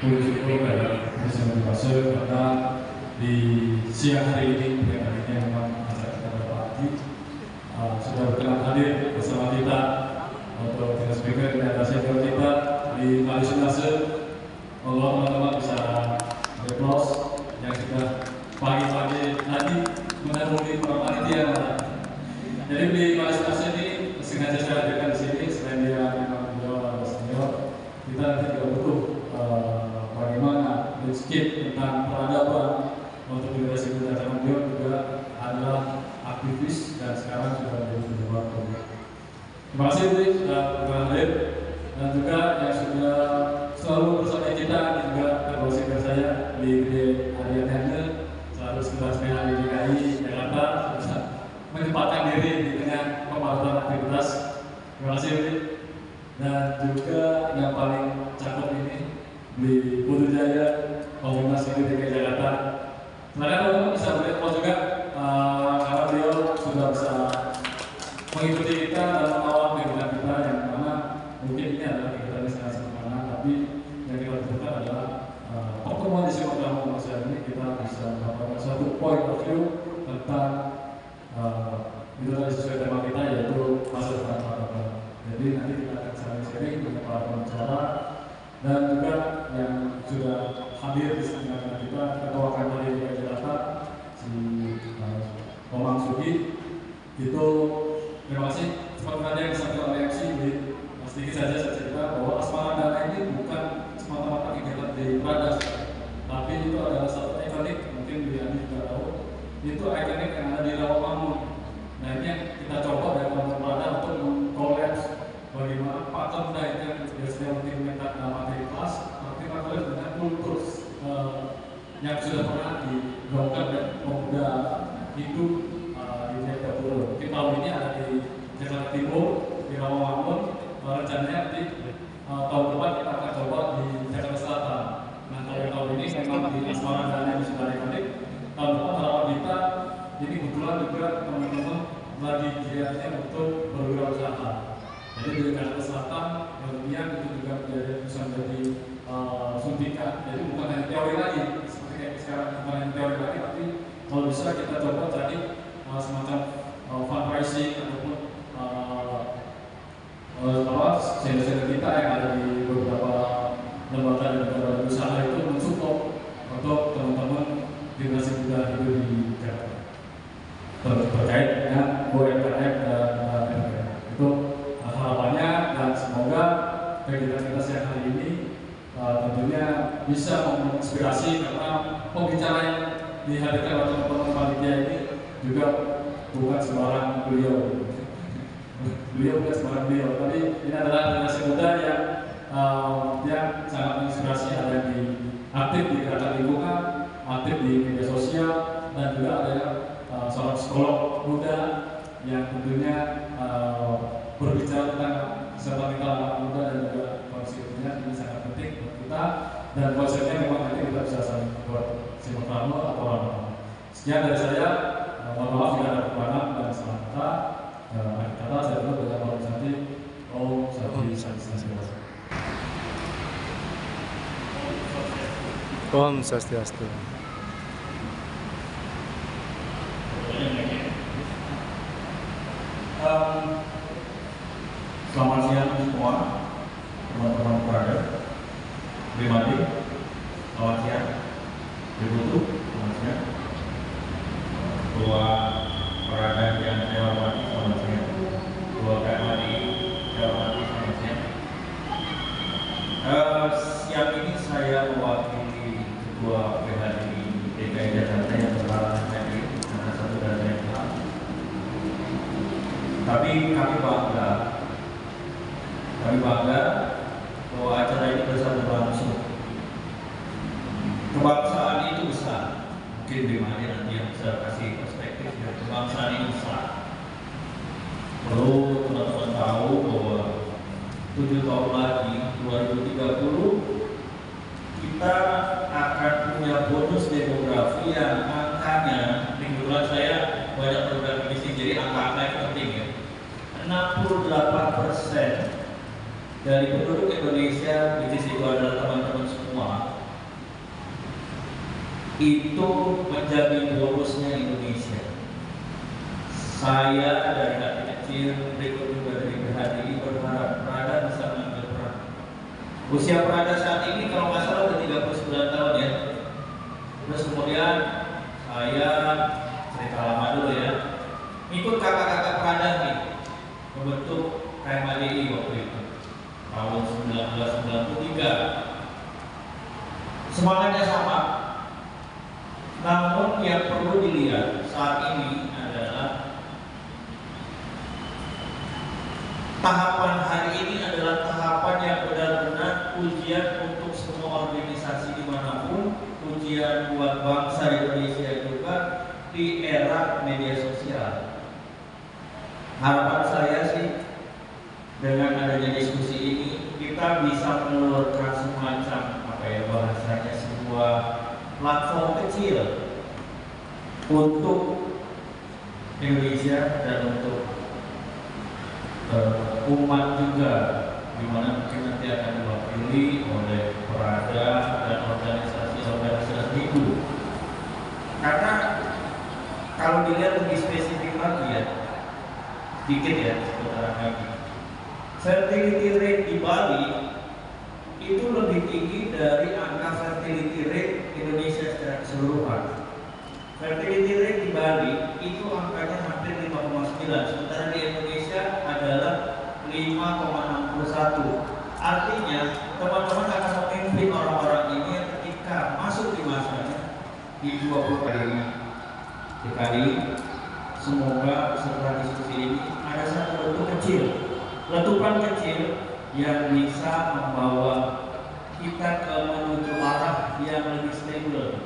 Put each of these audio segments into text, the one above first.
puji syukur pada bisa berpuasa karena di siang hari ini yang harinya memang acara kita pada pagi sudah berkenan hadir bersama kita untuk kita speaker dan ada senior kita di Kali Sunase. Allah teman-teman bisa applause yang sudah pagi-pagi tadi menghubungi para panitia. Jadi di Kali Sunase ini sengaja saya hadirkan di sini selain dia memang beliau senior, kita nanti juga butuh bagaimana sedikit tentang peradaban untuk generasi muda karena beliau juga adalah aktivis dan sekarang sudah menjadi pejabat publik. Terima kasih sudah berhadir dan juga yang sudah selalu bersama kita juga kedua senior saya di Ariadne selalu sebelah PH di DKI Jakarta bisa menyempatkan diri di tengah pembahasan aktivitas. Terima kasih dan juga yang paling cakep ini di Putu Jaya Komunitas di DKI Jakarta. Silakan teman-teman bisa berlihat juga karena beliau sudah bisa mengikuti kita dalam awal kegiatan kita yang mana mungkin ini adalah kegiatan yang sangat sederhana, tapi yang kita butuhkan adalah pertemuan di Simon Malaysia ini kita bisa mendapatkan satu point of view tentang itu tadi sesuai tema kita yaitu masa depan peradaban. Jadi nanti kita akan sharing-sharing dengan para pembicara dan juga yang sudah hadir di tengah kita ketua kantor di Jakarta si Komang Sugi itu. Terima kasih. Seperti tadi yang disampaikan oleh MC, sedikit saja saya cerita bahwa Asmara Dana ini bukan semata-mata kegiatan di Pradas, tapi itu adalah satu ikonik, mungkin Bu Yani juga tahu, itu ikonik yang ada di Rawamangun. Nah ini yang kita coba dari teman-teman Prada untuk mengkolaps bagaimana pattern itu yang biasanya mungkin minta materi kelas, tapi kita kolaps dengan kultur yang sudah pernah digaungkan dan pemuda hidup di Jayapura. Mungkin tahun ini ada di Jakarta Timur, di Rawamangun, rencananya nanti tahun depan kita akan coba di Jakarta Selatan. Nah kalau tahun ini memang di Asmara Dana di sudah ikonik, tahun depan harapan kita ini kebetulan juga teman-teman lagi giatnya untuk berwirausaha. Jadi di Jakarta Selatan kemudian itu juga bisa menjadi suntikan. Jadi bukan hanya teori lagi, seperti kayak sekarang bukan hanya teori lagi, tapi kalau bisa kita coba cari semacam fundraising ataupun senior-senior kita yang ada di beberapa lembaga dan beberapa usaha itu mensupport untuk teman-teman generasi muda itu di Jakarta terkait dengan UMKM dan itu harapannya dan semoga kegiatan kita siang hari ini tentunya bisa menginspirasi karena pembicara yang dihadirkan oleh teman-teman panitia ini juga bukan sembarang beliau bukan sembarang beliau, tapi ini adalah generasi muda yang sangat menginspirasi, ada yang aktif di gerakan lingkungan, aktif di media sosial, dan juga ada seorang psikolog muda yang tentunya berbicara tentang kesehatan mental anak muda dan juga kondisinya ini sangat penting buat kita dan konsepnya memang nanti kita bisa saling buat simultane atau rama. Sekian dari saya. Mohon maaf jika ada kekurangan dan salah kata. Akhir kata saya tutup dengan Om Santi. Om Santi Swastiastu. Om Swastiastu. Selamat siang semua teman-teman Prada. Pribadi, selamat siang. Ibu, selamat siang. Ketua Prada yang saya hormati, selamat siang. Ketua KMI saya hormati, selamat siang. Siang ini saya mewakili Ketua PHD DKI Jakarta yang berhalangan hadir karena satu dan lain hal. Tapi kami bangga bahwa acara ini bisa berlangsung. Kebangsaan itu besar. Mungkin Bimani nanti yang bisa kasih perspektif ya. Kebangsaan ini besar. Perlu teman-teman tahu bahwa 7 tahun lagi 2030 kita akan punya bonus demografi yang angkanya, kebetulan saya banyak program di sini jadi angka-angka yang penting ya. 68% dari penduduk Indonesia, which is itu adalah teman-teman semua, itu menjadi bonusnya Indonesia. Saya dari hati kecil, berikut juga dari PHDI berharap Prada bisa mengambil peran. Usia Prada saat ini kalau nggak salah udah 39 tahun ya. Terus kemudian saya cerita lama dulu ya, ikut kakak-kakak Prada nih membentuk PHDI waktu itu tahun 1993. Semangatnya sama, namun yang perlu dilihat saat ini adalah tahapan hari ini adalah tahapan yang benar-benar ujian untuk semua organisasi dimanapun, ujian buat bangsa Indonesia juga di era media sosial. Harapan saya sih dengan adanya diskusi ini kita bisa mengeluarkan semacam bahasanya sebuah platform kecil untuk Indonesia dan untuk umat juga, di mana mungkin nanti akan diwakili oleh Prada dan organisasi-organisasi itu. Karena kalau dilihat lebih spesifik lagi ya, dikit ya sebentar lagi, fertility rate di Bali itu lebih tinggi dari angka fertility rate Indonesia secara keseluruhan. Fertility rate di Bali itu angkanya hampir 5,9, sementara di Indonesia adalah 5,61. Artinya teman-teman akan memimpin orang-orang ini yang ketika masuk di masanya di 20 kali. Semoga setelah diskusi ini ada satu bentuk kecil, letupan kecil yang bisa membawa kita ke menuju arah yang lebih stabil.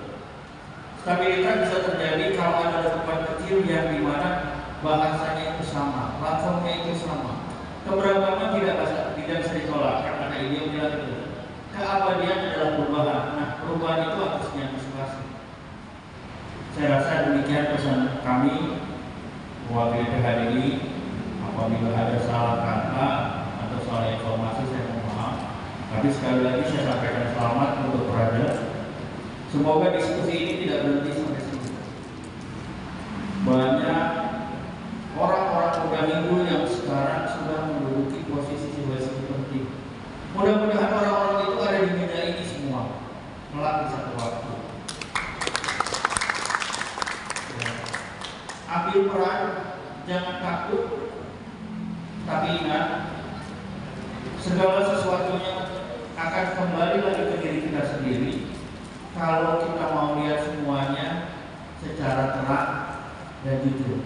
Stabilitas bisa terjadi kalau ada letupan kecil yang dimana bahasanya itu sama, platformnya itu sama. Keberagaman tidak bisa ditolak, karena dia bilang itu. Keabadian adalah perubahan. Nah, perubahan itu harus diantisipasi. Saya rasa demikian pesan kami mewakili PHDI. Apabila ada salah kata atau salah informasi saya mohon maaf. Tapi sekali lagi saya sampaikan selamat untuk Prada. Semoga diskusi ini tidak berhenti sampai sini. Banyak orang-orang muda minggu yang sekarang sudah menduduki posisi-posisi penting. Mudah-mudahan orang-orang itu ada di meja ini semua kelak di satu waktu. Ambil peran, jangan takut. Tapi ingat, segala sesuatunya akan kembali lagi ke diri kita sendiri kalau kita mau lihat semuanya secara terang dan jujur.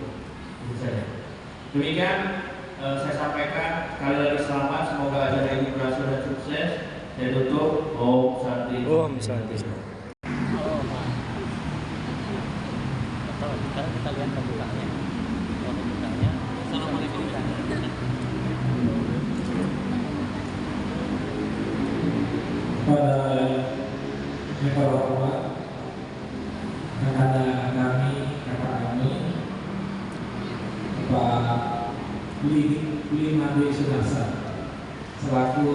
Demikian saya sampaikan, sekali lagi selamat, semoga acara ini berhasil dan sukses. Saya tutup. Om Santi. Om Santi. Kita lihat pembukanya. Assalamualaikum. Pada yang terhormat, kakak kami, Pak Limade Sunarsa selaku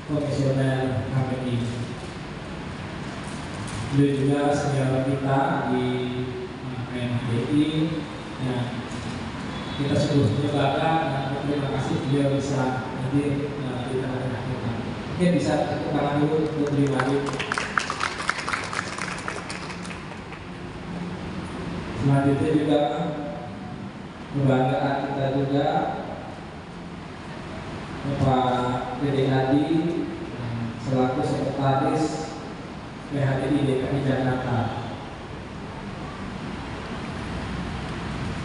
komisioner HPI. Beliau juga senior kita di PNHDI yang kita sebelumnya bangga dan terima kasih beliau bisa hadir di tengah-tengah kita. Mungkin bisa tepuk tangan dulu untuk Limade. Selanjutnya juga kebanggaan kita juga Pak Dede Hadi selaku sekretaris PHDI DKI Jakarta.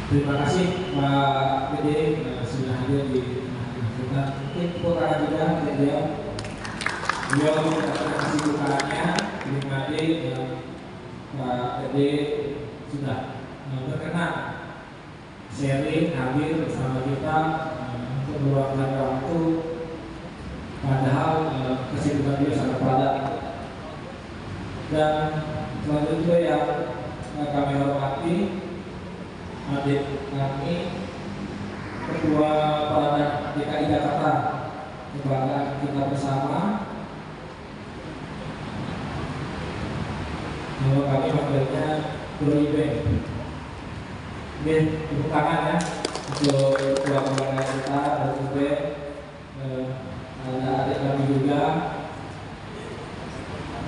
Terima kasih Pak Dede sudah hadir di tengah-tengah kita. Mungkin kurang juga beliau mendapatkan kesibukannya. Terima kasih Pak Dede sudah berkenan sharing hadir bersama kita untuk meluangkan waktu, padahal kesibukan beliau sangat padat. Dan selanjutnya yang kami hormati adik kami Ketua Prada DKI Jakarta, kebanggaan kita bersama Nama kami manggilnya Bro Ibe. Oke, tepuk tangan ya untuk ketua keluarga kita, Bro Ibe. Ada adik kami juga,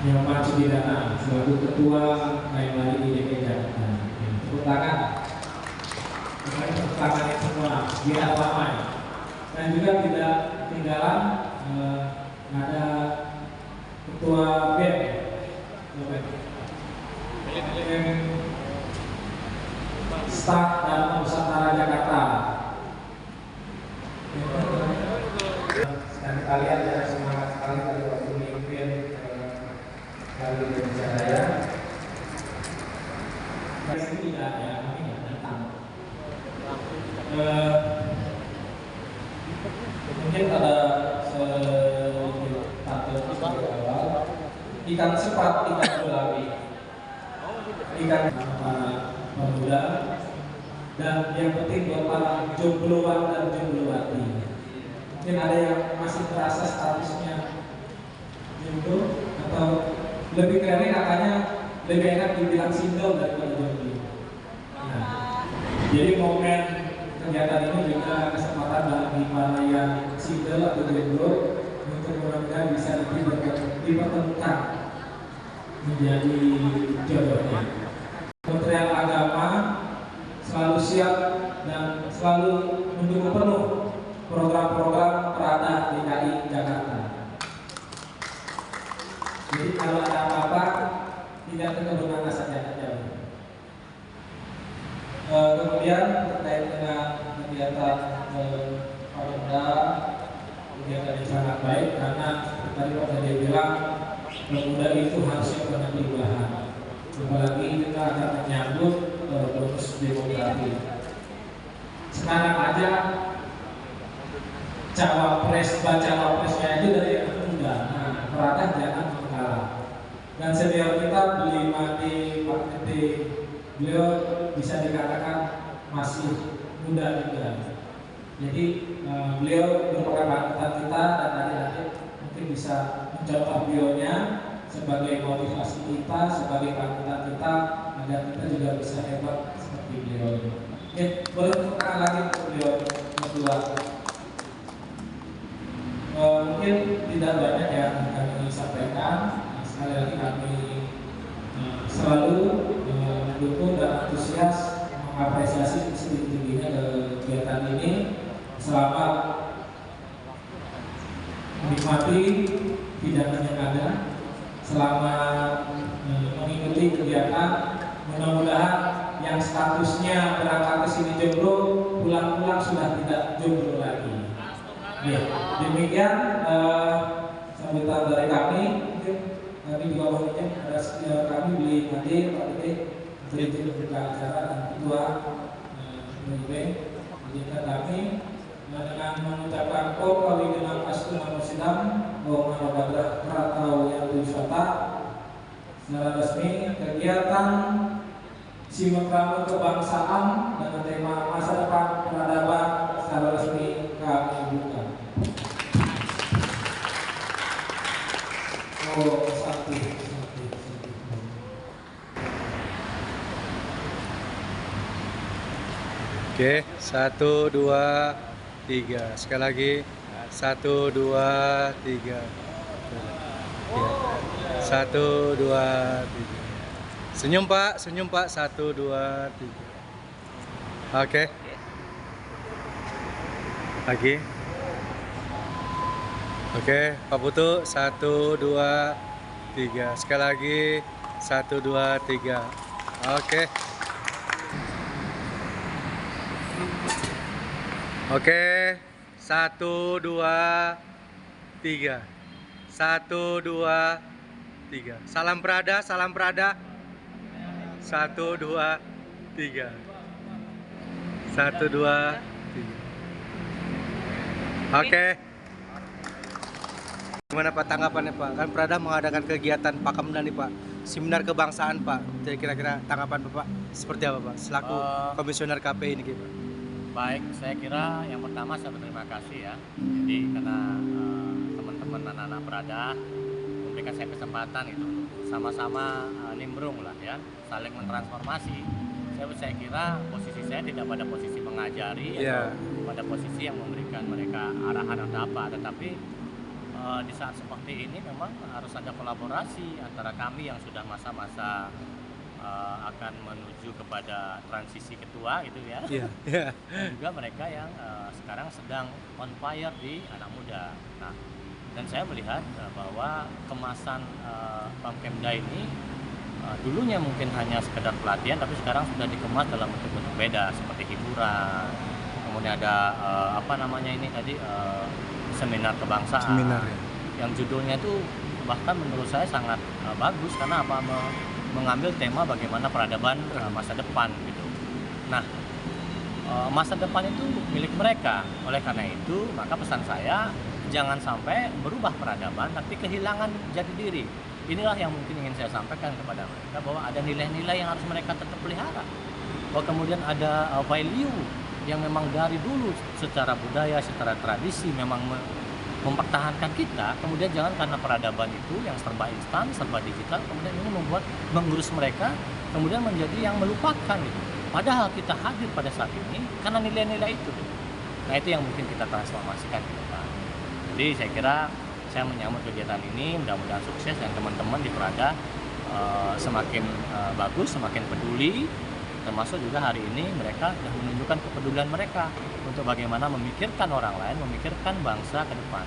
Nyoman Sudidana, selaku ketua lain lagi di DKI Jakarta. Tepuk tangan. Tepuk tangan semua, biar ramai. Dan juga tidak ketinggalan ada ketua BEM, staf dan Nusantara Jakarta. Dan kalian yang semangat sekali tadi waktu memimpin kali Indonesia Raya. Tapi tidak ada kami yang datang. Mungkin ada sedikit patut di awal. Ikan cepat, ikan berlari. Ikan para pemuda. Dan yang penting buat para jombloan dan jomblowati. Mungkin ada yang masih terasa statusnya jomblo atau lebih keren katanya lebih enak dibilang single daripada jomblo. Nah, jadi momen kegiatan ini juga kesempatan bagi para yang single atau jomblo untuk mudah-mudahan bisa dipertemukan menjadi jodohnya. Kementerian Agama selalu siap dan selalu mendukung penuh program-program Perada DKI Jakarta. Jadi kalau ada apa-apa tidak terkena saja jauh. Kemudian terkait dengan kegiatan Perada, kegiatan yang sangat baik karena tadi Pak Tadi bilang pemuda itu harusnya punya perubahan. Apalagi kita akan menyambut bonus demografi. Sekarang aja bacawapresnya itu dari anak muda. Nah, Perada jangan mengalah. Dan senior kita beli mati Pak Gede, beliau bisa dikatakan masih muda juga. Jadi beliau merupakan panutan kita dan adik-adik mungkin bisa mencontoh beliaunya sebagai motivasi kita, sebagai panutan kita agar kita juga bisa hebat seperti beliau. Oke, boleh tepuk tangan lagi untuk beliau berdua. Mungkin tidak banyak yang kami sampaikan. Sekali lagi kami selalu mendukung dan antusias mengapresiasi setinggi-tingginya kegiatan ini. Selamat menikmati hidangan yang ada, selamat mengikuti kegiatan. Mudah-mudahan yang statusnya berangkat ke sini jomblo pulang-pulang sudah tidak jomblo lagi. Ya, demikian sambutan dari kami. Mungkin kami di bawah ini ada kami beli nanti Pak Dede untuk membuka acara dan ketua BIB menjadikan kami dengan mengucapkan kawali dengan astu nama sidang bahwa Mahabadrah Pratau yang wisata secara resmi kegiatan Simekramu Kebangsaan dengan tema masa depan peradaban secara resmi kami buka. Oh, satu. Oke, 1, 2, 3. Sekali lagi, 1, 2, 3. 1, 2, 3. Senyum Pak, 1, 2, 3. Oke. Lagi. Oke, Pak Putu, 1, 2, 3. Sekali lagi, 1, 2, 3. Oke. Oke, 1, 2, 3. 1, 2, 3. Salam Perada, salam Perada. 1, 2, 3. 1, 2, 3. Oke. Gimana Pak tanggapannya Pak? Kan Perada mengadakan kegiatan Pakemda nih Pak, seminar kebangsaan Pak. Jadi kira-kira tanggapan Bapak seperti apa Pak? Selaku komisioner KPI ini Pak. Baik, saya kira yang pertama saya berterima kasih ya. Jadi karena teman-teman anak-anak Perada memberikan saya kesempatan itu sama-sama ini nimbrung lah ya, saling mentransformasi. Saya kira posisi saya tidak pada posisi mengajari atau pada posisi yang memberikan mereka arahan atau apa, tetapi di saat seperti ini memang harus ada kolaborasi antara kami yang sudah masa-masa akan menuju kepada transisi ketua gitu ya, dan juga mereka yang sekarang sedang on fire di anak muda. Nah, dan saya melihat bahwa kemasan Pamkemda ini dulunya mungkin hanya sekedar pelatihan, tapi sekarang sudah dikemas dalam bentuk-bentuk beda seperti hiburan, kemudian ada seminar kebangsaan, yang judulnya itu bahkan menurut saya sangat bagus karena mengambil tema bagaimana peradaban masa depan gitu. Nah, masa depan itu milik mereka. Oleh karena itu, maka pesan saya jangan sampai berubah peradaban tapi kehilangan jati diri. Inilah yang mungkin ingin saya sampaikan kepada mereka, bahwa ada nilai-nilai yang harus mereka tetap pelihara. Bahwa kemudian ada value yang memang dari dulu secara budaya, secara tradisi memang mempertahankan kita. Kemudian jangan karena peradaban itu yang serba instan, serba digital, kemudian ini membuat mengurus mereka kemudian menjadi yang melupakan gitu. Padahal kita hadir pada saat ini karena nilai-nilai itu. Nah, itu yang mungkin kita transformasikan ke depan. Jadi saya kira saya menyambut kegiatan ini, mudah-mudahan sukses dan teman-teman di Prada semakin bagus, semakin peduli, termasuk juga hari ini mereka sudah menunjukkan kepedulian mereka untuk bagaimana memikirkan orang lain, memikirkan bangsa ke depan.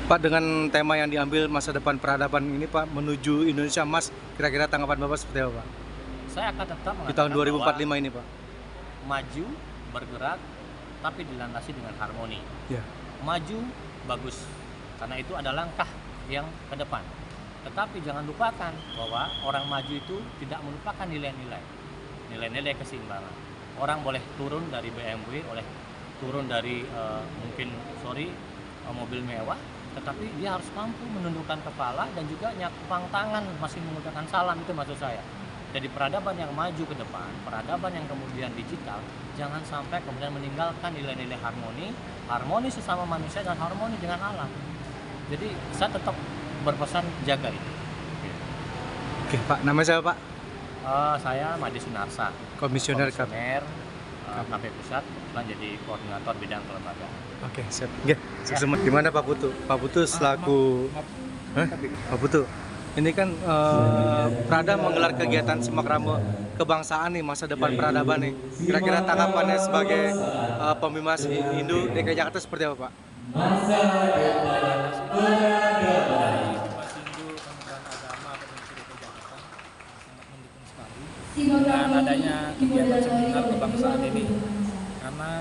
Pak, dengan tema yang diambil masa depan peradaban ini Pak, menuju Indonesia Emas, kira-kira tanggapan Bapak seperti apa Pak? Saya akan tetap di tahun 2045 ini Pak. Maju, bergerak, tapi dilandasi dengan harmoni. Maju, bagus, karena itu ada langkah yang ke depan. Tetapi jangan lupakan bahwa orang maju itu tidak melupakan nilai-nilai keseimbangan. Orang boleh turun dari BMW, turun dari mobil mewah, tetapi dia harus mampu menundukkan kepala dan juga nyakupang tangan masih menggunakan salam, itu maksud saya. Jadi peradaban yang maju ke depan, peradaban yang kemudian digital, jangan sampai kemudian meninggalkan nilai-nilai harmoni sesama manusia dan harmoni dengan alam. Jadi saya tetap berpesan jaga itu. Oke Pak, nama saya Pak? Saya Madi Sunarsa, Komisioner KP Pusat, kebetulan jadi koordinator bidang kelembagaan. Oke, siap. Gimana Pak Putu? Pak Putu selaku Pak Putu, ini kan Prada menggelar kegiatan Semak Rame Kebangsaan nih, masa depan peradaban nih. Kira-kira tanggapannya sebagai pembimbing Hindu DKI Jakarta seperti apa Pak? Masa depan peradaban. Dan adanya kegiatan seminar kebangsaan ini, karena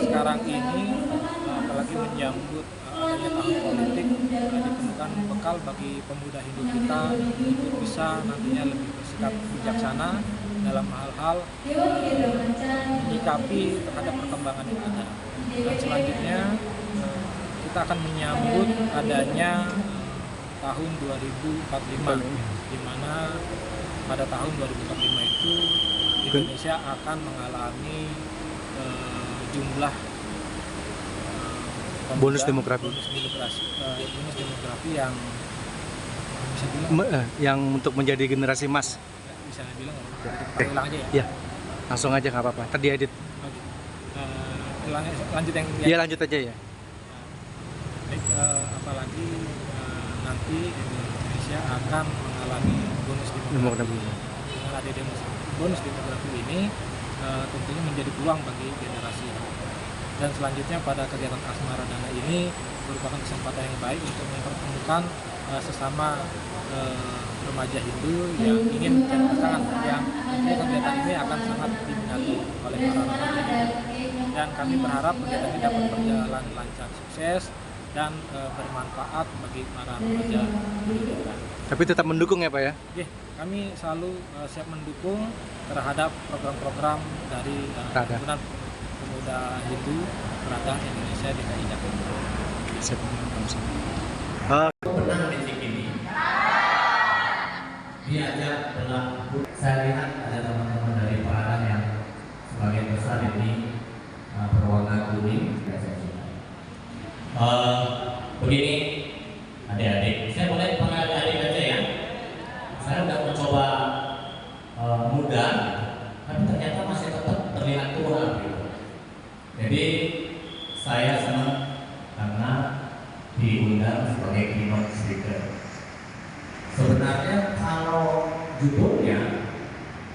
sekarang ini apalagi menyambut adanya tahun politik, ditemukan bekal bagi pemuda Hindu kita untuk bisa nantinya lebih bersikap bijaksana dalam hal-hal menyikapi terhadap perkembangan yang ada. Dan selanjutnya kita akan menyambut adanya tahun 2045, di mana pada tahun 2045 itu Indonesia akan mengalami jumlah bonus demografi yang bisa bilang yang untuk menjadi generasi emas. Bisa bilang ulang aja ya. Langsung aja nggak apa-apa. Tadi edit. Lanjut yang Iya, lanjut aja ya. Apalagi nanti Indonesia akan mengalami bonus demografi. Dengan adanya bonus demografi ini tentunya menjadi peluang bagi generasi. Dan selanjutnya pada kegiatan Asmara Dana ini merupakan kesempatan yang baik untuk mempertemukan sesama remaja Hindu yang ingin mencari pasangan, yang kegiatan ini akan sangat diminati oleh para remaja. Dan kami berharap kegiatan ini dapat berjalan lancar, sukses, dan bermanfaat bagi para remaja Hindu. Tapi tetap mendukung ya Pak ya? Kami selalu siap mendukung terhadap program-program dari Himpunan Pemuda Hindu Prada Indonesia DKI Jakarta. Siap. Menang detik ini diajak berlaku. Saya lihat ada teman-teman dari Prada yang sebagian besar ini berwarna kuning. Begini adik-adik, saya boleh panggil adik-adik aja ya. Saya udah mencoba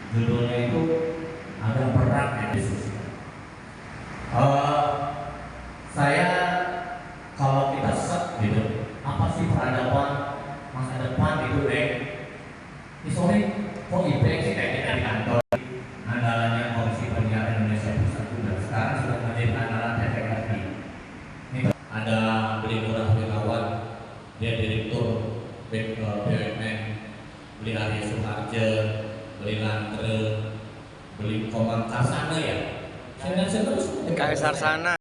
judulnya itu agak berat ya diskusi. Saya kalau kita set gitu, apa sih peradaban masa depan itu sore kok IPEX sih kayak kita di kantor andalannya Komisi Penyiaran Indonesia Pusat juga sekarang sudah menjadi andalan TVRI. Ini ada Beli Murah Wirawan, dia direktur BUMN, Beli Arya Suharja, Beli Lantre, Beli Komang Karsana ya. Saya terus Kaisar sana.